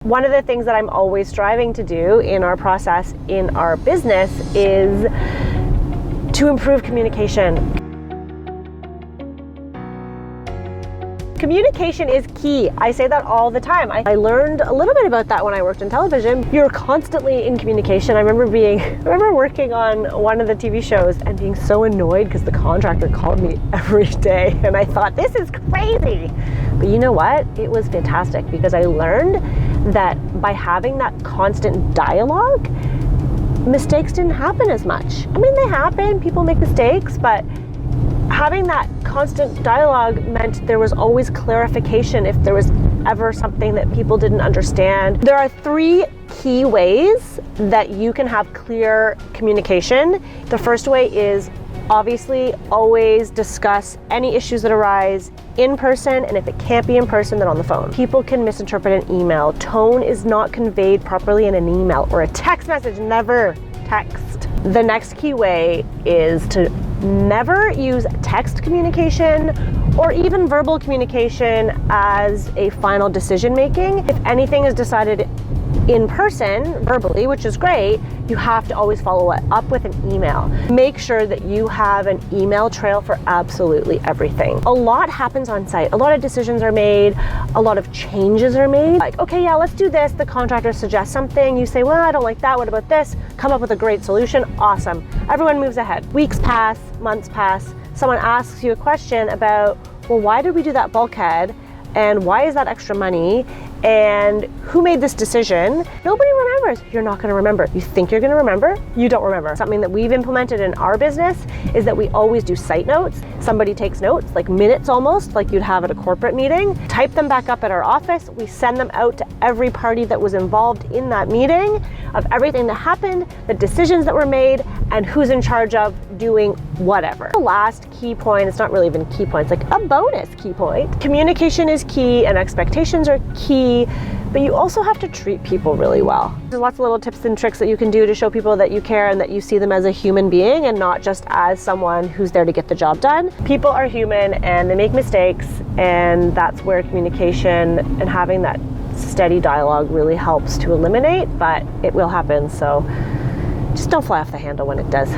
One of the things that I'm always striving to do in our process, in our business, is to improve communication. Communication is key. I say that all the time. I learned a little bit about that when I worked in television. You're constantly in communication. I remember working on one of the TV shows and being so annoyed because the contractor called me every day, and I thought, this is crazy. But you know what? It was fantastic because I learned that by having that constant dialogue, mistakes didn't happen as much. I mean, they happen, people make mistakes, but having that constant dialogue meant there was always clarification if there was ever something that people didn't understand. There are 3 key ways that you can have clear communication. The first way is obviously always discuss any issues that arise in person, and if it can't be in person, then on the phone. People can misinterpret an email. Tone is not conveyed properly in an email or a text message. Never text. The next key way is to never use text communication or even verbal communication as a final decision making. If anything is decided in person, verbally, which is great, you have to always follow it up with an email. Make sure that you have an email trail for absolutely everything. A lot happens on site. A lot of decisions are made. A lot of changes are made. Like, okay, yeah, let's do this. The contractor suggests something. You say, well, I don't like that. What about this? Come up with a great solution. Awesome. Everyone moves ahead. Weeks pass, months pass. Someone asks you a question about, well, why did we do that bulkhead? And why is that extra money? And who made this decision? Nobody remembers. You're not going to remember. You think you're going to remember? You don't remember. Something that we've implemented in our business is that we always do site notes. Somebody takes notes, like minutes almost, like you'd have at a corporate meeting, type them back up at our office. We send them out to every party that was involved in that meeting of everything that happened, the decisions that were made, and who's in charge of doing whatever. The last key point, it's not really even key point, it's like a bonus key point. Communication is key and expectations are key, but you also have to treat people really well. There's lots of little tips and tricks that you can do to show people that you care and that you see them as a human being and not just as someone who's there to get the job done. People are human and they make mistakes, and that's where communication and having that steady dialogue really helps to eliminate, but it will happen, so just don't fly off the handle when it does.